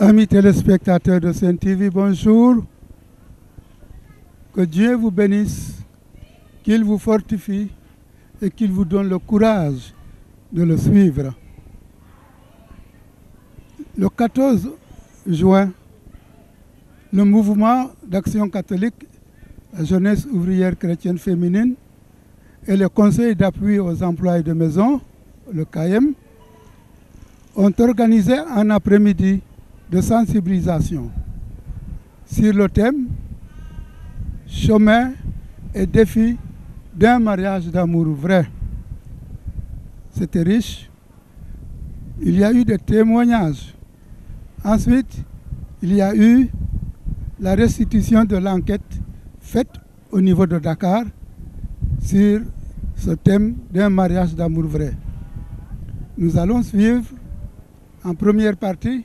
Amis téléspectateurs de Sen TV, bonjour. Que Dieu vous bénisse, qu'il vous fortifie et qu'il vous donne le courage de le suivre. Le 14 juin, le mouvement d'action catholique, la jeunesse ouvrière chrétienne féminine et le conseil d'appui aux employés de maison, le CAEM, ont organisé un après-midi de sensibilisation sur le thème « Chemin et défis d'un mariage d'amour vrai ». C'était riche. Il y a eu des témoignages. Ensuite, il y a eu la restitution de l'enquête faite au niveau de Dakar sur ce thème d'un mariage d'amour vrai. Nous allons suivre en première partie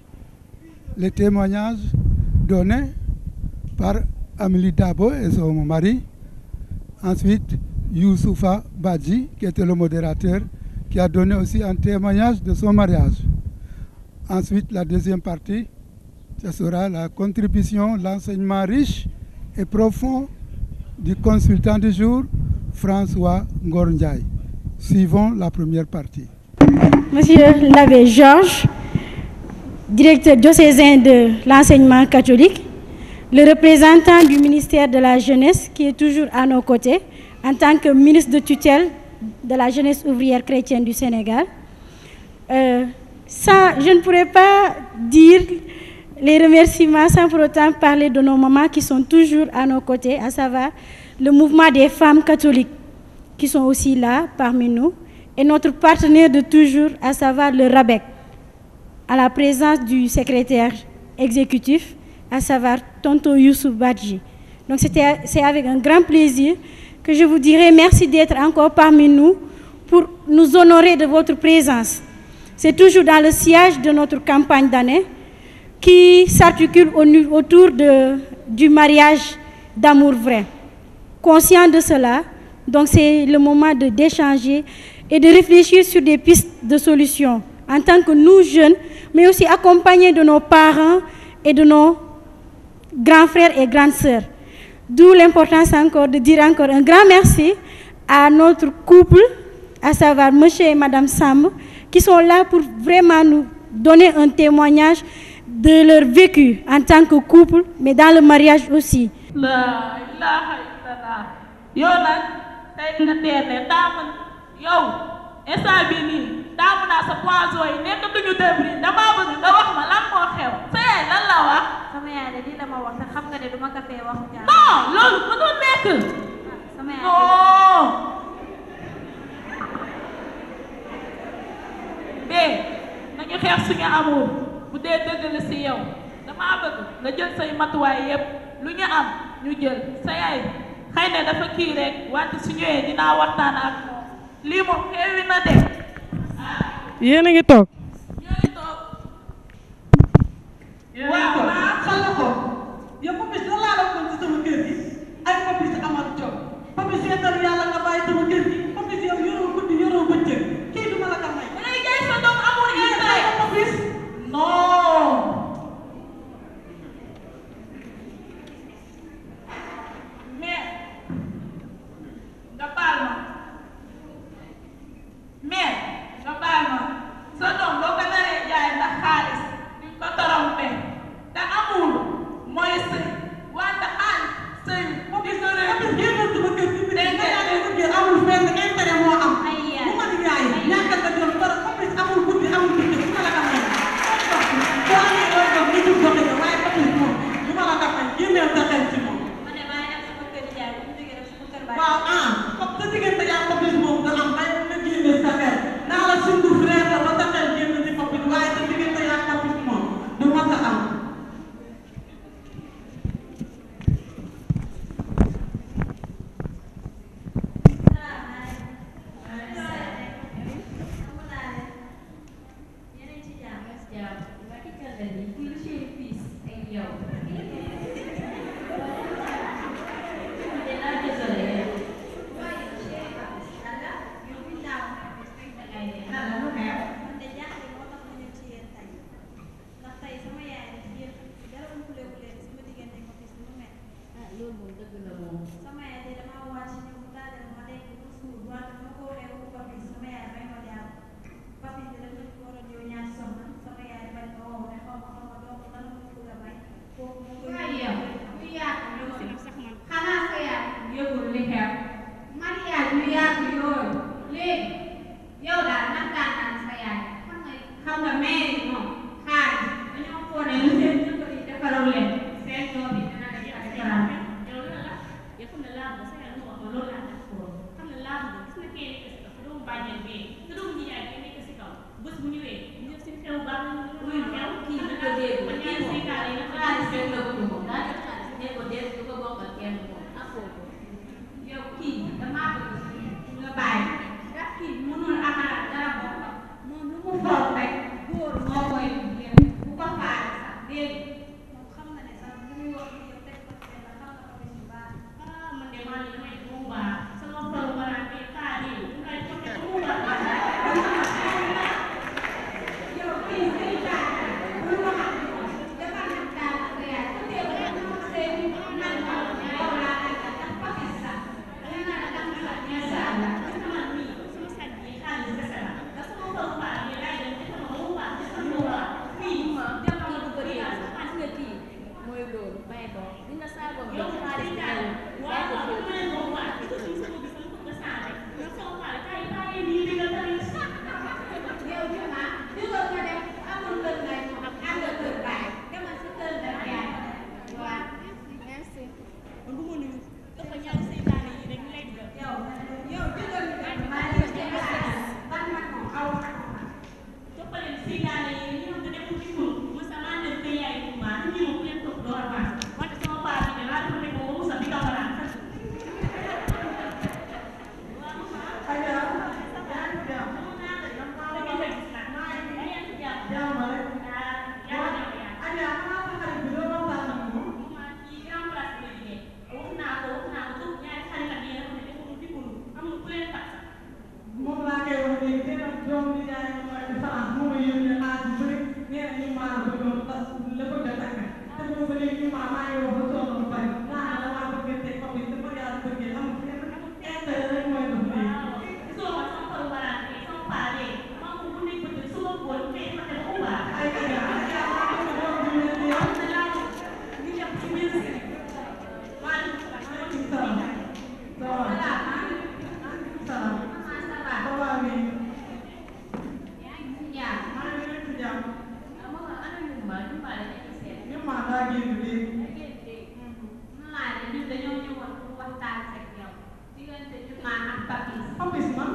les témoignages donnés par Amélie Dabo et son mari. Ensuite, Youssoufa Badji, qui était le modérateur, qui a donné aussi un témoignage de son mariage. Ensuite, la deuxième partie, ce sera la contribution, l'enseignement riche et profond du consultant du jour, François Ngor-Ndiaye. Suivons la première partie. Monsieur l'abbé Georges, directeur diocésain de l'enseignement catholique, le représentant du ministère de la Jeunesse qui est toujours à nos côtés en tant que ministre de tutelle de la jeunesse ouvrière chrétienne du Sénégal. Je ne pourrais pas dire les remerciements sans pour autant parler de nos mamans qui sont toujours à nos côtés, à savoir le mouvement des femmes catholiques qui sont aussi là parmi nous et notre partenaire de toujours, à savoir le RABEC, à la présence du secrétaire exécutif, à savoir Tonton Youssouf Badji. Donc c'est avec un grand plaisir que je vous dirai merci d'être encore parmi nous pour nous honorer de votre présence. C'est toujours dans le sillage de notre campagne d'année qui s'articule autour du mariage d'amour vrai. Conscient de cela, donc c'est le moment d'échanger et de réfléchir sur des pistes de solutions en tant que nous jeunes, mais aussi accompagnés de nos parents et de nos grands frères et grandes sœurs. D'où l'importance encore de dire encore un grand merci à notre couple, à savoir monsieur et madame Sam, qui sont là pour vraiment nous donner un témoignage de leur vécu en tant que couple, mais dans le mariage aussi. instant bii nii taamu naa sa poison yi nekkatuñu débris damaa bëgg nga wax ma lan moo xew sa yaay lan la wax. sama yaay de lii la ma wax te xam nga ne duma ko fee wax. non loolu mënul nekk. sama yaay non. mais nañu xeex suñu amour bu dee dëgg la si yow damaa bëgg nga jël say matuwaay yépp lu ñu am ñu jël sa yaay xëy na dafa kii rek wante su ñëwee dinaa waxtaan ak moom. lii moom xewi na de. yéen a ngi toog. waaw naa xam ko. yow Papis lan laa la ko ci sama kër gi ay Papis Amadou Diop Papis seetal yàlla nga bàyyi sama kër gi Papis yow yoroo guddi yoroo bëccëg kii du ma la ko may. da ngay jaay sa doom amul intérêt Papis. non. mais nga baal ma. mais nga baal ma sa doom boo ko naree jaay ndax xaalis duñ ko torompé te am sama yaay de dama wàcc ñëw mu taajal ma lekk ba suur wante ma ko waxee ko papis sama yaay may ma jàpp papis bi dafa war a ñëw ñaar soxna sama yaay bañ ma woo ne xaw ma donc lan la ko bëgg a may kooku mu koy xanaa sa yaay yëgul li xew mariage yu yaatu yooyu léegi yow daal nattaan sa yaay xam nga mairie moom xaalis dañoo foone lu seen jëkkër yi defaral leen seen doom yi dina def ak defaral yow loolu la yow xam ne laaj ba sa yaay wax ma loolu laa tax ko xam ne laaj ba gis na kee nekk si kaw doomu bàjjen bee te doomu nijaay bi nekk si kaw bés bu ñëwee ñu def seen xew baax na muy xew kii na ko dégg man ñaari sénégalais yi xaalis rek la bëgg moom daa def xaalis ne ko dégg du ko bokkal kenn moom afoo ko yow kii damaa bëgg nga bàyyi ndax kii mënul amal dara boppam moom lu mu foog rek góor moo koy bu ko faale sax dégg moom xam na ne sax li muy wax yow teg ko seen la xam na ko bis bu baax ah man de maa ngi damay bu baax sama xol ma naan tey kaa nii mu ngay ko te bu baax yow kii say daal bu ma xam dafa nag daal sa yaay ku dee ba seen man yow laa nekk ndax papis sax dana naan tax sa ñeesa la sama nii sama sàcc bi xaalis kese la da sama xol baax yi laay dem te sama bu baax te sama bu baax fii ma jamono du bëri gis nga kii mooy loolu may ko di nga saago bi yow xaalis bi ñëw waaw waaw dama leen ko baax ci suñu sama bi sama ko saare yow sama baax kay bàyyi nii bi nga tamit yow ñu ma dugal nga dem amul kër ngay moom ànd ak kër baay demal si kër da yaay waaw merci man bu ma nuyu dafa ñaaw seytaane yi rek lay def yow dugal ñu dem maa ngi dem ban mag moom aw toppaleen seytaane yi ñu xam ne deful ci ñun mu sama ne ko yaay bu ma ñu ñu leen topp door a baax wante sama baax bi laa dafa nekk ba mu sa bi dawala moom laa koy wax léegi nee na doom bi jaay ma mooy différence moo may yónnee xaalis bu bëri nee na ñu maa la bëggoon parce que la bëgg a takk te boobu ba léegi ñu maa ngi wax ba sonn ba pare naa la maa bëgg a teg ko bi dama yàlla bëggee amul kenn intérêt rek mooy dox léegi soo ma sama xol waraat bi sama paale ma ko bu nekk bëgg su ma bool fee ma dem ko baax ay ay ay maa ngi doon di leen di yow na laa ñu def ci biir si waaleykum salaam salaam salaam ba waa bi maa ngi leen di jàmm ñu maa daa génn léegi papis man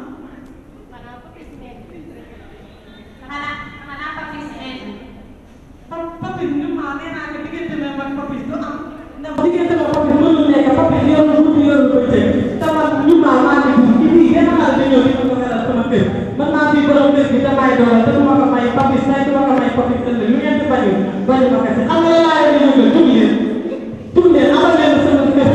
papis ñu maa nee naa ko diggante ma man papis du am ndax diggante ma papis mënul nekk papis yoru guddi yoru bëccëg te man ñu maa ngi ci bii yenn xale dañoo di ko xelal sama kër man maa fi borom kër gi damay doole te du ma ko may papis tey du ma ko may papis ëllëg lu ngeen di bañu bañu ma kese xam nga laa leen yëngal jóg leen amal leen sama kër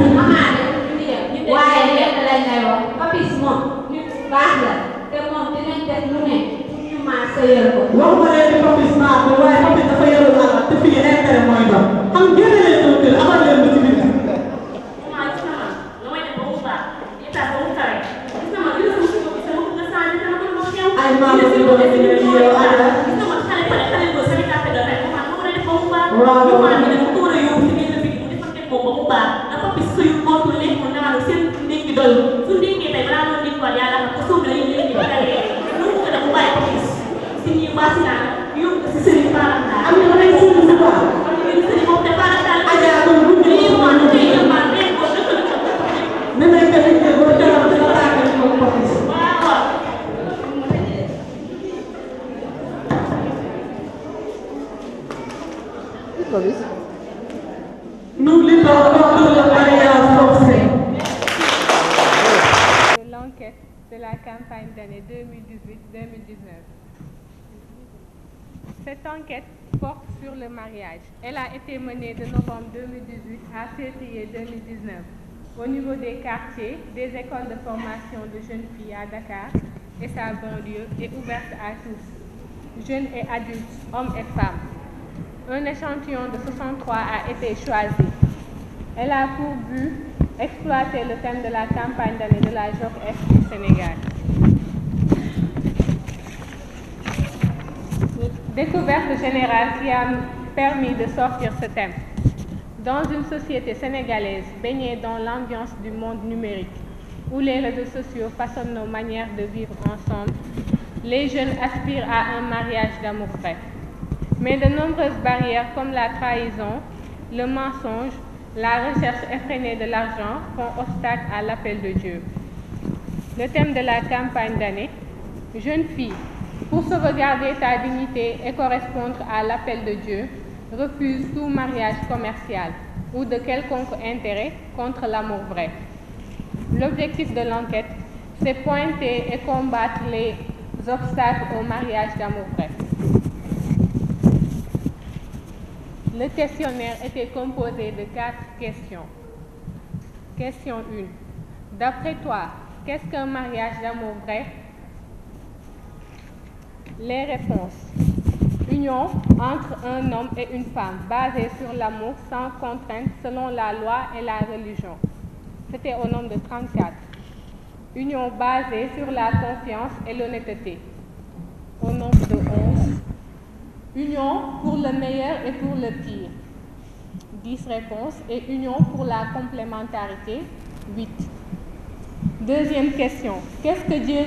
waaye lépp lañ lay wax papis moom nit baax la te moom dinañ def lu ne pour ñu maa sëyal ko waxuma leen ni papis baax la waaye papis dafa yorul alal te fii intérêt mooy dox xam génne leen sama kër amal leen ma ci biir ay maa ngi doon di leen yow Ada n'oublie pas le mariage forcé. L'enquête de la campagne d'année 2018-2019. Cette enquête porte sur le mariage. Elle a été menée de novembre 2018 à février 2019 au niveau des quartiers, des écoles de formation de jeunes filles à Dakar et sa banlieue est ouverte à tous, jeunes et adultes, hommes et femmes. Un échantillon de 63 a été choisi. Elle a pour but exploiter le thème de la campagne d'année de la JOC-Est du Sénégal. Découverte générale qui a permis de sortir ce thème. Dans une société sénégalaise baignée dans l'ambiance du monde numérique, où les réseaux sociaux façonnent nos manières de vivre ensemble, les jeunes aspirent à un mariage d'amour vrai. Mais de nombreuses barrières comme la trahison, le mensonge, la recherche effrénée de l'argent font obstacle à l'appel de Dieu. Le thème de la campagne d'année, jeune fille, pour sauvegarder ta dignité et correspondre à l'appel de Dieu, refuse tout mariage commercial ou de quelconque intérêt contre l'amour vrai. L'objectif de l'enquête, c'est pointer et combattre les obstacles au mariage d'amour vrai. Le questionnaire était composé de 4 questions. Question 1. D'après toi, qu'est-ce qu'un mariage d'amour vrai? Les réponses. Union entre un homme et une femme basée sur l'amour sans contrainte selon la loi et la religion. C'était au nombre de 34. Union basée sur la confiance et l'honnêteté. Au nombre de 11. Union pour le meilleur et pour le pire. 10 réponses. Et union pour la complémentarité. 8. Deuxième question. Qu'est-ce que Dieu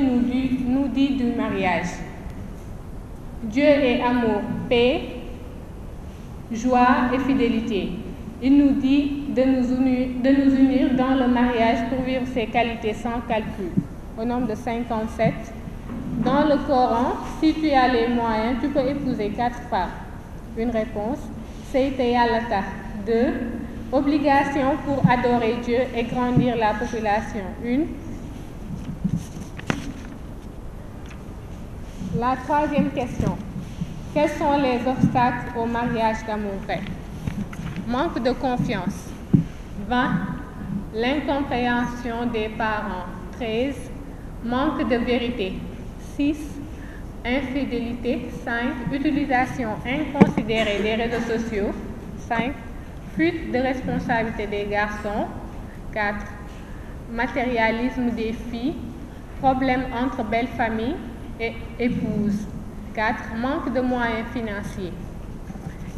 nous dit du mariage? Dieu est amour, paix, joie et fidélité. Il nous dit de nous unir dans le mariage pour vivre ses qualités sans calcul. Au nombre de 57. Dans le Coran, si tu as les moyens, tu peux épouser 4 femmes. Une réponse. Seyte Yàlla tax. 2. Obligation pour adorer Dieu et grandir la population. 1. La troisième question. Quels sont les obstacles au mariage d'amour vrai? Manque de confiance. 20. L'incompréhension des parents. 13. Manque de vérité. 6. Infidélité. 5. Utilisation inconsidérée des réseaux sociaux. 5. Fuite de responsabilité des garçons. 4. Matérialisme des filles. Problème entre belles familles et épouses. 4. Manque de moyens financiers.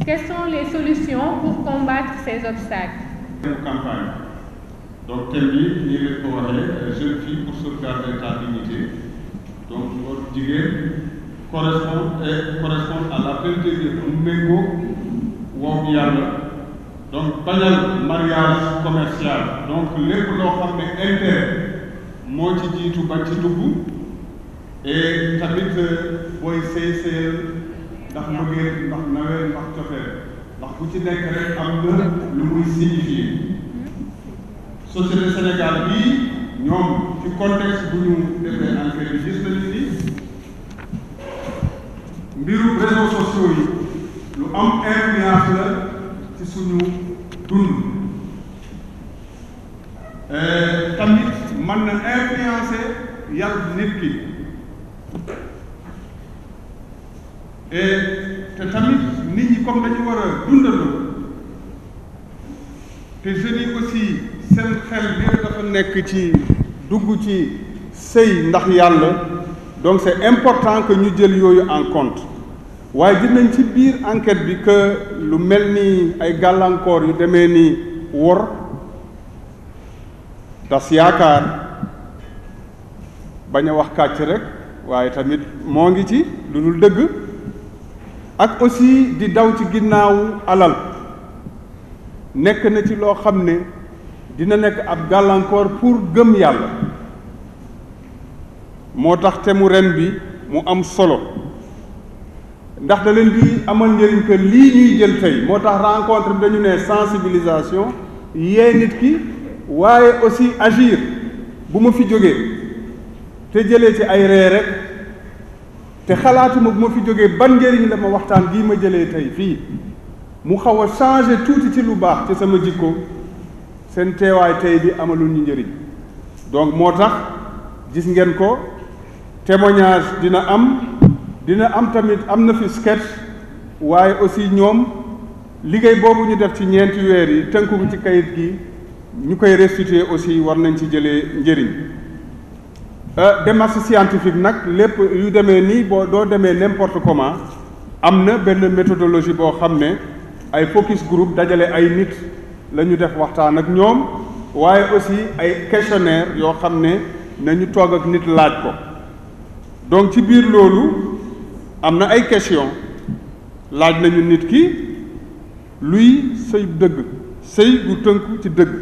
Quelles sont les solutions pour combattre ces obstacles? Campagne. Donc, thème bi nii la ko waxee, jeune fille pour sauvegarder ta dignité. Donc, votre jigéen correspond à l'appel de Dieu mu méngoo woowu Yàlla. Donc, bañal mariage commercial. Donc, lépp loo xam ne intérêt moo ci jiitu ba ci dugg. Et tamit booy sëyal ndax mbëggeel ndax naweel ndax cofeel ndax bu ci nekk rek am na lu muy signifier. Société Sénégal bii ñoom ci contexte bu ñu defee enquête bi gis nañu ni mbiru réseaux sociaux yi lu am influence la ci suñu dund. Tamit mën na influencer yar nit ki. Et te tamit nit ñi comme dañu war a dundandoo te jeunes yi aussi seen xel bi dafa nekk ci dugg ci sëy ndax yàlla, donc c'est important que ñu jël yooyu en compte. waaye dinañ ci biir enquête bi que lu mel ni ay gàllankoor yu demee ni wor, tas yaakaar, bañ a wax kàcc rek waaye tamit moo ngi ci lu dul dëgg, ak aussi di daw ci ginnaawu alal nekk na ci loo xam ne dina nekk ab gàllankoor pour gëm yàlla. moo tax te mu ren bi mu am solo ndax da leen di amal njëriñ que lii ñuy jël tey. moo tax rencontre bi dañu ne sensibilisation yee nit ki waaye aussi agir. bu ma fi jógee te jëlee ci ay ree rek te xalaatuma bu ma fi jógee ban njëriñ la ma waxtaan bii ma jëlee tey fii mu xaw a changer tuuti ci lu baax ci sama jikko, seen teewaay tey di amalul ñu njëriñ. donc moo tax gis ngeen ko témoignage dina am tamit am na fi sketch waaye aussi ñoom liggéey boobu ñu def ci ñeenti weer yi tënku ci kayit gi ñu koy restituer aussi war nañ ci jëlee njëriñ démarche scientifique nag lépp yu demee nii boo doo demee n'importe comment am na benn méthodologie boo xam ne ay focus group dajale ay nit la ñu def waxtaan ak ñoom waaye aussi ay questionnaire yoo xam ne nañu toog ak nit laaj ko donc ci biir loolu am na ay question laaj nañu nit ki luy sëy dëgg sëy gu tënku ci dëgg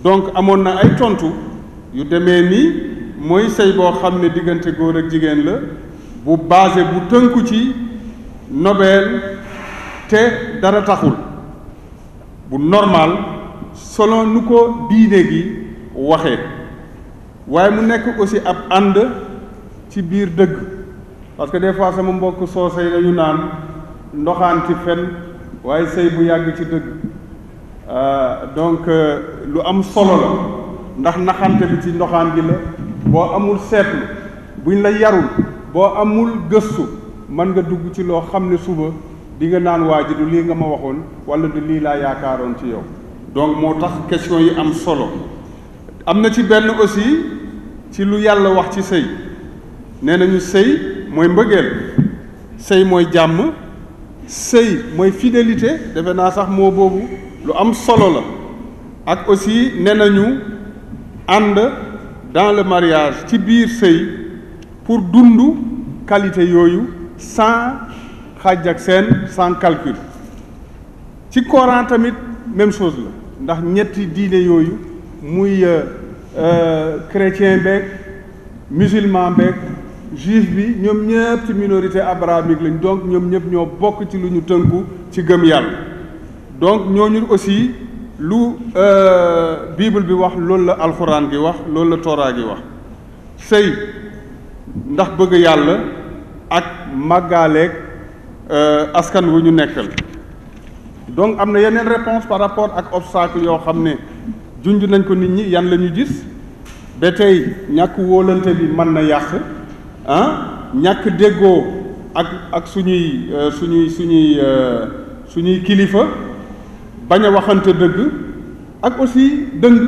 donc amoon na ay tontu yu demee nii mooy sëy boo xam ne diggante góor ak jigéen la bu basé bu tënku ci nobel te dara taxul bu normal selon nu ko diine gi waxee waaye mu nekk aussi ab ànd ci biir dëgg parce que des fois sama mbokk soose yi dañu naan ndoxaan ci fen waaye sëy bu yàgg ci dëgg donc lu am solo la ndax naxante bi ci ndoxaan gi la boo amul seetlu buñ la yarul boo amul gëstu mën nga dugg ci loo xam ne suba di nga naan waa ji du lii nga ma waxoon wala du lii laa yaakaaroon ci yow donc moo tax question yi am solo am na ci benn aussi ci lu yàlla wax ci sëy nee nañu sëy mooy mbëggeel sëy mooy jàmm sëy mooy fidélité defe naa sax moo boobu lu am solo la ak aussi nee nañu ànd dans le mariage ci biir sëy pour dund qualité yooyu sans xaaj ak seen sans calcul ci Coran tamit même chose la ndax ñetti diine yooyu muy chrétien beeg musulman beeg juif bi ñoom ñëpp ci minorité abrahamique lañ donc ñoom ñëpp ñoo bokk ci lu ñu tënku ci gëm yàlla donc ñooñu aussi lu bible bi wax loolu la alxuraan gi wax loolu la Torah gi wax sëy ndax bëgg yàlla ak màggaaleeg askan wu ñu nekkal donc am na yeneen réponse par rapport ak obstacle yoo xam ne junj nañ ko nit ñi yan la ñu gis ba tey ñàkk wóolante bi mën na yàq ñàkk déggoo ak suñuy kilifa bañ a waxante dëgg ak aussi dëng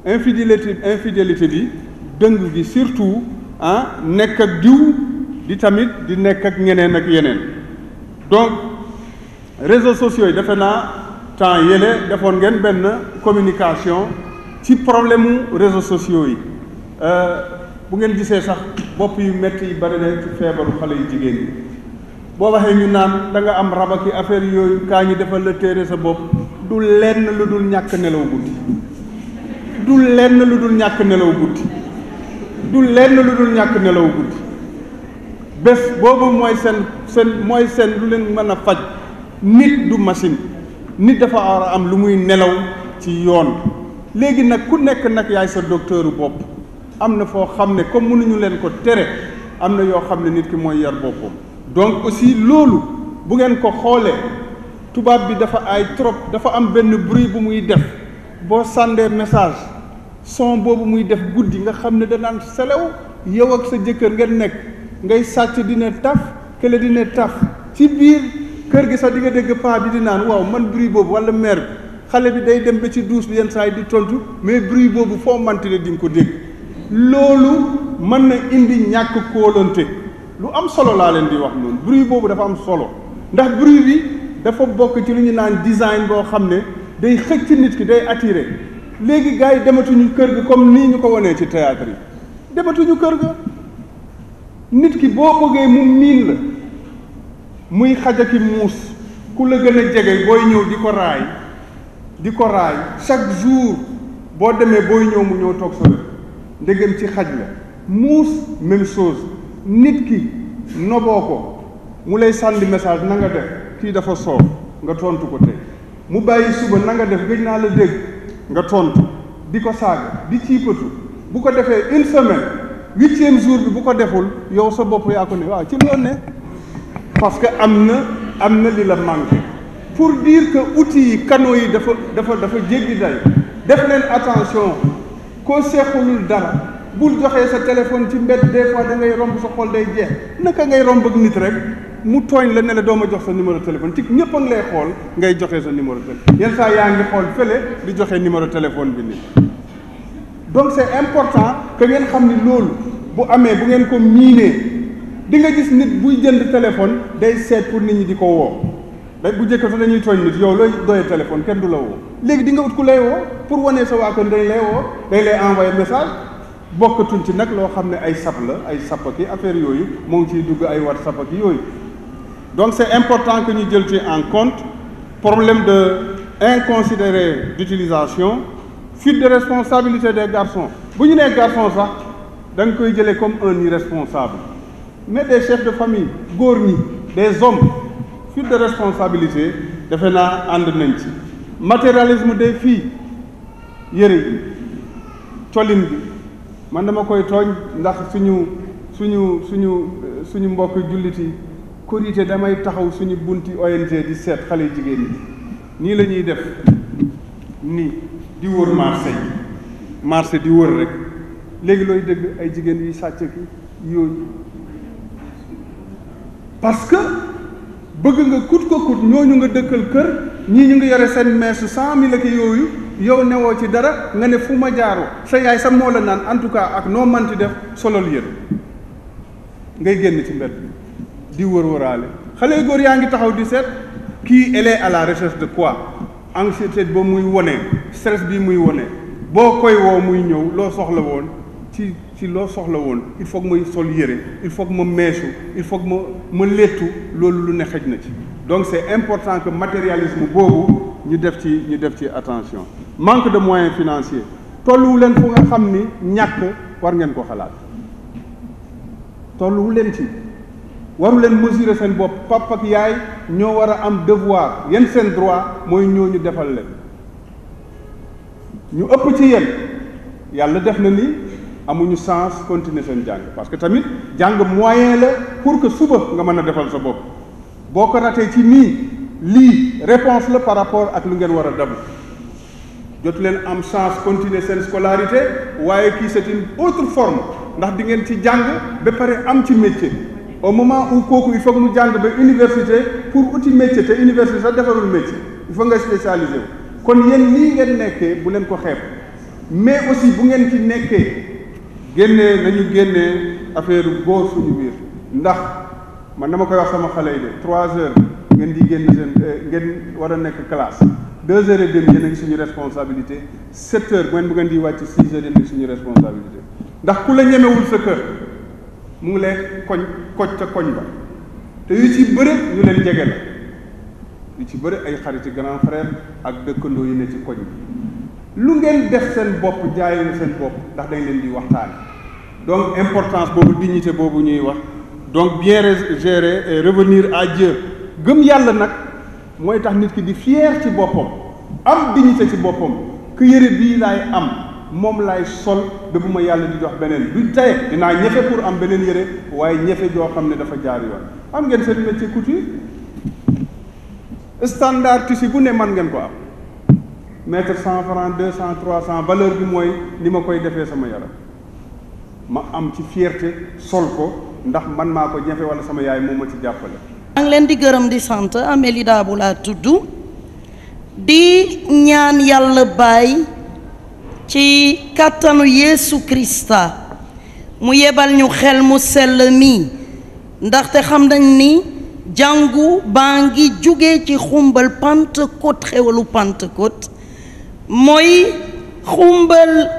infidélité bi dëng gi surtout nekk ak diw di tamit di nekk ak ñeneen ak yeneen donc réseaux sociaux yi defe naa temps yële defoon ngeen benn communication ci problème mu réseaux sociaux yi bu ngeen gisee sax bopp yu métti yi bari na ci feebaru xale yu jigéen ñi boo waxee ñu naan da nga am rabaki affaire yooyu kaa ñi defal la téere sa bopp du lenn lu dul ñàkk nelaw guddi du lenn lu dul ñàkk nelaw guddi du lenn lu dul ñàkk nelaw guddi bés boobu mooy seen lu leen mën a faj nit du machine nit dafa war a am lu muy nelaw ci yoon léegi nag ku nekk nag yaay sa docteuru bopp am na foo xam ne comme mënuñu leen ko tere am na yoo xam ne nit ki mooy yar boppam donc aussi loolu bu ngeen ko xoolee tubaab bi dafa ay trop dafa am benn bruit bu muy def boo sàndee message son boobu muy def guddi nga xam ne danaan selew yow ak sa jëkkër ngeen nekk ngay sàcc dina taf kële dina taf ci biir kër gi sax di nga dégg paa bi di naan waaw man bruit boobu wala mère bi xale bi day dem ba ci douche bi yenn saa yi di tontu mais bruit boobu foo manti ne di nga ko dégg loolu mën na indi ñàkk kóolante lu am solo laa leen di wax noonu bruit boobu dafa am solo ndax bruit bi dafa bokk ci lu ñu naan design boo xam ne day xëcc nit ki day attiré léegi gars yi dematuñu kër gi comme nii ñu ko wanee ci théâtre yi dematuñu kër ga nit ki boo bëggee mu miin la muy xajaki muus ku la gën a jege booy ñëw di ko raay chaque jour boo demee booy ñëw mu ñëw toog sa wet ndegem ci xaj la muus même chose nit ki noboo ko mu lay sànni message na nga def kii dafa soof nga tontu ko tey mu bàyyi suba na nga def gëj naa la dégg nga tontu di ko saaga di ciipatu bu ko defee une semaine 8e jour bi bu ko deful yow sa bopp yaa ko ne waaw ci loolu ne parce que am na li la manqué pour dire que outils yi canaux yi dafa jéggi day def leen attention koo seexulul dara bul joxee sa téléphone ci mbedd des fois da ngay romb sa xol day jeex naka ngay romb ak nit rek mu tooñ la ne la doo ma jox sa numéro téléphone ci ñëpp a ngi lay xool ngay joxe sa numéro téléphone yenn saa yaa ngi xool fële di joxe numéro téléphone bi nii. donc c'est important que ngeen xam ni loolu bu amee bu ngeen ko miinee di nga gis nit buy jënd téléphone day seet pour nit ñi di ko woo bu njëkk sax dañuy tooñ nit yow looy doyee téléphone kenn du la woo léegi di nga ut ku lay woo pour wane sa waa kon dañ lay woo dañ lay envoyer message bokkatuñ ci nag loo xam ne ay sap la ay sap ak affaire yooyu moo ngi ciy dugg ay WhatsApp ak yooyu. donc c'est important que ñu jël ci en compte problème de inconsidéré d'utilisation fuite de responsabilité des garçons bu ñu nee garçon sax da nga koy jëlee comme un irresponsable mais des chefs de famille góor ñi des hommes fuite de responsabilité defe naa ànd nañ ci matérialisme des filles yëre yi colin bi man dama koy tooñ ndax suñu mbokk jullit yi korité damay taxaw suñu bunti ONG di seet xale jigéen ñi nii la ñuy def nii di wër marché di wër rek léegi looy dégg ay jigéen yuy sàcc ki yooyu parce que bëgg nga kut ko kut ñooñu nga dëkkal kër ñii ñu ngi yore seen meesu 100 000 ak yooyu yow newoo ci dara nga ne fu ma jaaroo sa yaay sa moo la naan en tout cas ak noo manti def solol yëre ngay génn ci mbedd di wër-wëraale xale yu góor yaa ngi taxaw di seet kii elle est à la recherche de quoi anxiété ba muy wone stress bi muy wone boo koy woo muy ñëw loo soxla woon ci loo soxla woon il faut que muy sol yére il faut que ma meesu il faut que ma léttu loolu lu ne xëj na ci donc c'est important que matérialisme boobu ñu def ci attention manque de moyens financiers tolluwu leen fu nga xam ni ñàkk war ngeen ko xalaat tolluwu leen ci waru leen mesurer seen bopp papa ak yaay ñoo war a am devoir yéen seen droit mooy ñooñu defal leen ñu ëpp ci yéen yàlla def na ni amuñu chance continuer seen jàng parce que tamit jàng moyen la pour que suba nga mën a defal sa bopp boo ko ratee ci nii lii réponse la par rapport ak lu ngeen war a dabu jotu leen am chance continuer seen scolarité waaye kii c'est une autre forme ndax di ngeen ci jàng ba pare am ci métier au moment où kooku il faut que mu jàng ba université pour uti métier te université sax defarul métier il faut nga spécialiser wu kon yéen lii ngeen nekkee bu leen ko xeeb mais aussi bu ngeen ci nekkee nañu génnee affaire góor suñu biir ndax man dama koy wax sama xale yi de 3 heures ngeen di génn seen ngeen war a nekk classe 2 heures et demie yéen a ngi suñu responsabilité 7 heures bu ngeen di wàcc 6 heures yéen a ngi suñu responsabilité ndax ku la ñemewul sa kër mu ngi lay koj ca koñ ba te yu ci bëri ñu leen jege la yu ci bëri ay xariti grand frère ak dëkkandoo yi ne ci koñ bi lu ngeen def seen bopp jaay leen seen bopp ndax dañ leen di waxtaan donc importance boobu dignité boobu ñuy wax donc bien gérer et revenir à Dieu gëm yàlla nag mooy tax nit ki di fier ci boppam am dignité ci boppam que yëre bii laay am moom laay sol ba bu ma yàlla di jox beneen du tey dinaa ñefe pour am beneen yëre waaye ñefe joo xam ne dafa jaar yoon am ngeen seen métier couture standard tissu bu ne man ngeen ko am mètre 100 francs 200 300 valeur bi mooy ni ma koy defee sama yaram ma am ci fierté sol ko ndax man maa ko ñefe wala sama yaay moo ma ci jàppale. maa ngi leen di gërëm di sant Amélie Dabo laa tudd di ñaan yàlla baay ci kàttanu Yeesu Krista mu yebal ñu xel mu sell mi ndaxte xam nañ ni jàngu baa ngi jóge ci xumbal Pentecôte xewalu Pentecôte mooy xumbal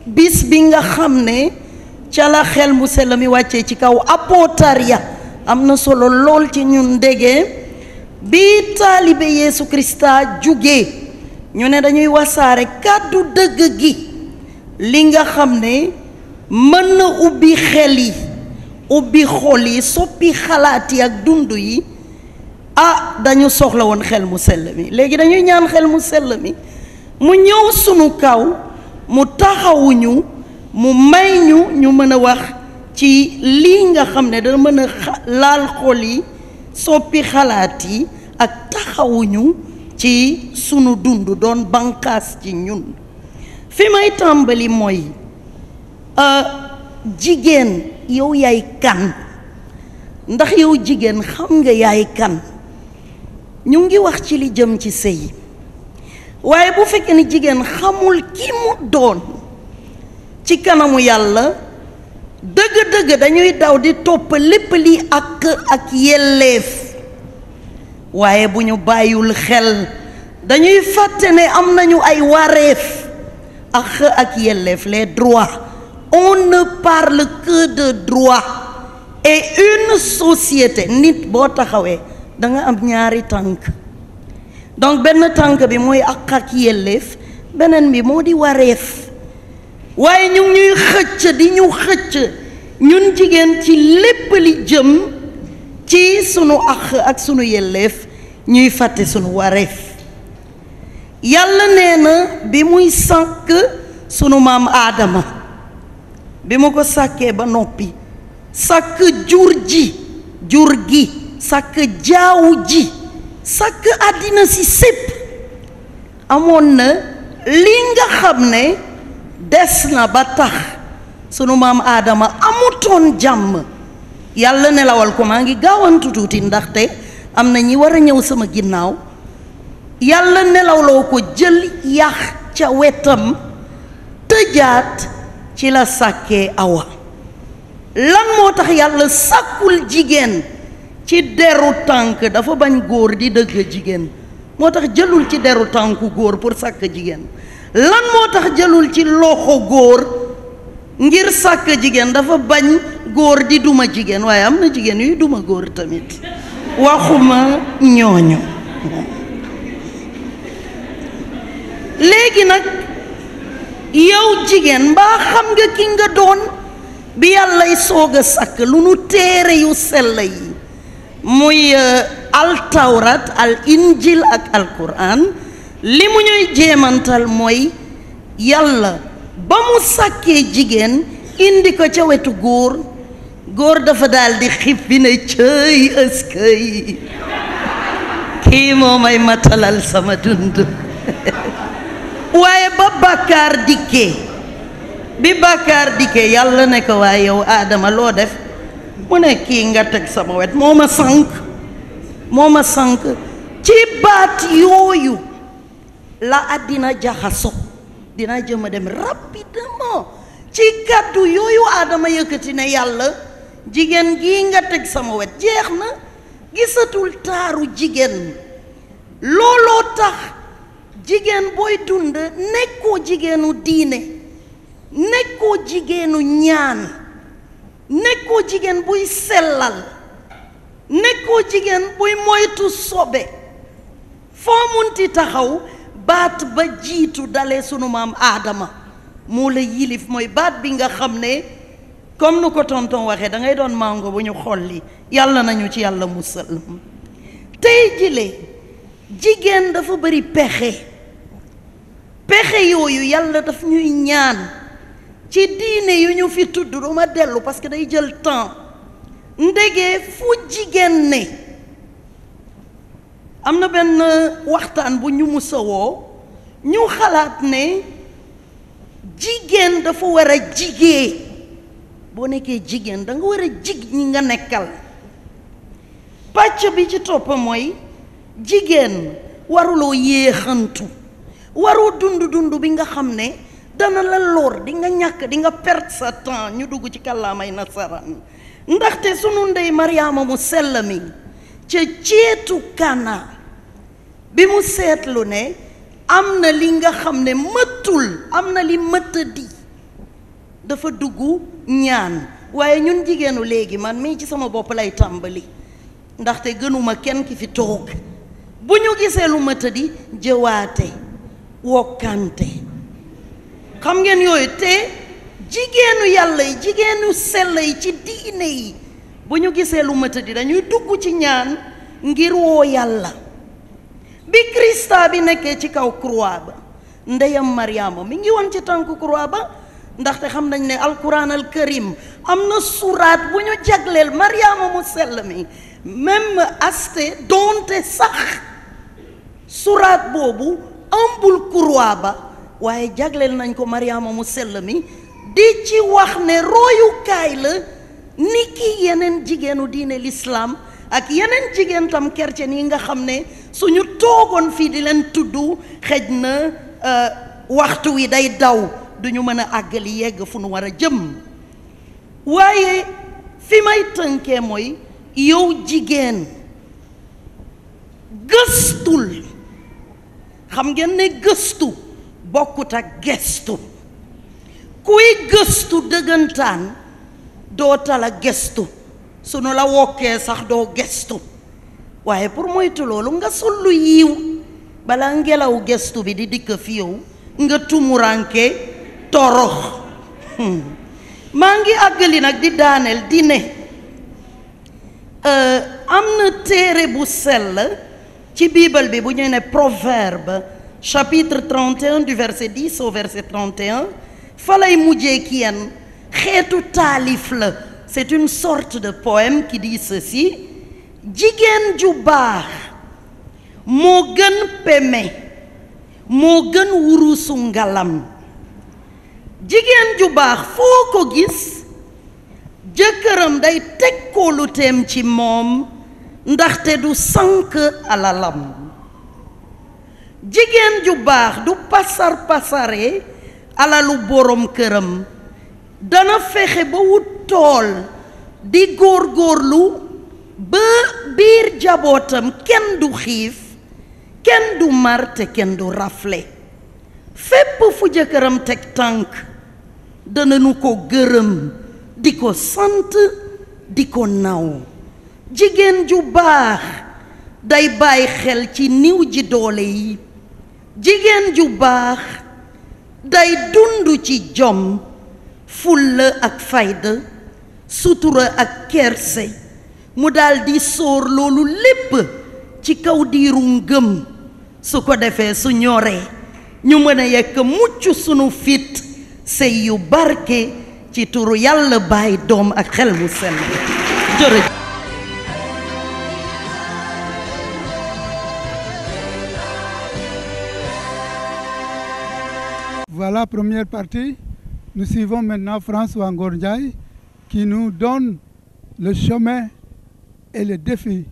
bis bi nga xam ne ca la xel mu sell mi wàccee ci kaw apotariya am na solo lool ci ñun ndege bi taalibe Yeesu Krista jóge ñu ne dañuy wasaare kàddu dëgg gi li nga xam ne mën na ubbi xel yi ubbi xol yi soppi xalaat yi ak dund yi dañu soxla woon xel mu sell mi léegi dañuy ñaan xel mu sell mi mu ñëw sunu kaw mu taxawuñu mu may ñu mën a wax ci lii nga xam ne dana mën a laal xol yi soppi xalaat yi ak taxawuñu ci sunu dund doon banqaas ci ñun fi may tàmbali mooy jigéen yow yaay kan ndax yow jigéen xam nga yaay kan ñu ngi wax ci li jëm ci sëy waaye bu fekkee ni jigéen xamul ki mu doon ci kanamu yàlla dëgg-dëgg dañuy daw di topp lépp li ak yelleef waaye bu ñu bàyyul xel dañuy fàtte ne am nañu ay wareef ak yelleef les droits. On ne parle que de droit et une société nit boo taxawee da nga am ñaari tànk donc benn tànk bi mooy ak yelleef beneen bi moo di wareef waaye ñu ngi ñuy xëcc di ñu xëcc ñun jigéen ci lépp li jëm ci sunu ak sunu yelleef ñuy fàtte sunu wareef yàlla nee na bi muy sàkk sunu maam Aadama bi mu ko sàkkee ba noppi sàkk jur gi sàkk jaawu ji sàkk àddina si sépp amoon na li nga xam ne des na ba tax sunu maam Aadama amutoon jàmm yàlla nelawal ko maa ngi gaawantu tuuti ndaxte am na ñi war a ñëw sama ginnaaw yàlla nelawloo ko jël yax ca wetam tëjaat ci la sàkkee Awa lan moo tax yàlla sàkkul jigéen ci deru tànk dafa bañ góor di dëgg jigéen moo tax jëlul ci deru tànku góor pour sàkk jigéen lan moo tax jëlul ci loxo góor ngir sàkk jigéen dafa bañ góor di duma jigéen waaye am na jigéen yuy duma góor tamit waxuma ñooñu léegi nag yow jigéen mbaa xam nga ki nga doon bi yàllay soog a sàkk lu nu téere yu sell yi muy al tawrat al injil ak al quran li mu ñuy jéemantal mooy yàlla ba mu sàkkee jigéen indi ko ca wetu góor dafa daal di xippi ne cëy ëskëy kii moo may matalal sama dund waaye ba bàkkaar dikkee bi bàkkaar dikkee yàlla ne ko waaye yow Aadama loo def mu ne kii nga teg sama wet moo ma sànk ci baat yooyu la àddina jaxaso dina jëm a dem rapidement ci kàddu yooyu Aadama yëkkati ne yàlla jigéen gii nga teg sama wet jeex na gisatul taaru jigéen looloo tax jigéen booy dund nekkoo jigéenu diine nekkoo jigéenu ñaan nekkoo jigéen buy sellal nekkoo jigéen buy moytu sobe foo munti taxaw baat ba jiitu dale sunu maam Aadama moo la yilif mooy baat bi nga xam ne comme nu ko tonton waxee da ngay doon mango bu ñu xolli yàlla nañu ci yàlla musal tey jile jigéen dafa bari pexe yooyu yàlla daf ñuy ñaan ci diine yu ñu fi tudd du ma dellu parce que day jël temps ndege fu jigéen ne am na benn waxtaan bu ñu musa woo ñu xalaat ne jigéen dafa war a jigee boo nekkee jigéen da nga war a jig ñi nga nekkal pàcc bi ci topp mooy jigéen waruloo yéexantu waroo dund bi nga xam ne dana la lor di nga ñàkk di nga perte sa temps ñu dugg ci kàllaamay nasaraan ndaxte sunu ndey Mariama mu sell mi ca ceetu Kana bi mu seetlu ne am na li nga xam ne mëttul am na li mëttadi dafa dugg ñaan waaye ñun jigéenu léegi man mii ci sama bopp lay tàmbali ndaxte gënuma kenn ki fi toog bu ñu gisee lu mëttadi jëwaate wokkante xam ngeen yooyu te jigéenu yàlla yi jigéenu sell yi ci diine yi bu ñu gisee lu mëttadi dañuy dugg ci ñaan ngir woo yàlla bi Krista bi nekkee ci kaw croix ba ndeyam Mariama mi ngi woon ci tànku croix ba ndaxte xam nañ ne alquran al karim am na suraat bu ñu jagleel Mariama mu sell mi même aste donte sax suraat boobu ëmbul croix ba waaye jagleel nañ ko Mariama mu sell mi di ci wax ne royukaay la niki yeneen jigéenu diine l'islam ak yeneen jigéen tam chrétien yi nga xam ne suñu toogoon fii di leen tudd xëj na waxtu wi day daw duñu mën a àggali yegg fu nu war a jëm waaye fi may tënkee mooy yow jigéen gëstul xam ngeen ne gëstu bokkut ak gestu kuy gëstu dëggantaan doo tala gestu sunu la wokkee sax doo gestu waaye pour moytu loolu nga sol lu yiw balaa ngelaw gestu bi di dikk fi yow nga tumuranke torox maa ngi àggali nag di daaneel di ne am na téere bu sell ci Bible bi bu ñu ne Proverbe chapitre 31 du verset 10 au verset 31 fa lay mujjee ki yeen xeetu taalif la c'est une sorte de poème qui dit ceci jigéen ju baax moo gën peme moo gën wurusu ngalam jigéen ju baax foo ko gis jëkkëram day teg kóoluteem ci moom ndaxte du sànk alalam jigéen ju baax du pasar pasare alalu borom këram dana fexe ba wut tool di góorgóorlu ba biir jabootam kenn du xiif kenn du mar te kenn du rafle fépp fu jëkkëram teg tànk dana nu ko gërëm di ko sant di ko naw jigéen ju baax day bàyyi xel ci niw ji doole yi jigéen ju baax day dund ci jom fulla ak fayda sutura ak kerse mu daldi sóor loolu lépp ci kaw diiru ngëm su ko defee su ñoree ñu mën a yekk mucc sunu fit sëy yu barke ci turu Yàlla Baay Doom ak xel mu sell jërëjëf. Voilà, première partie. Nous suivons maintenant François Ngor Ndiaye qui nous donne le chemin et le défi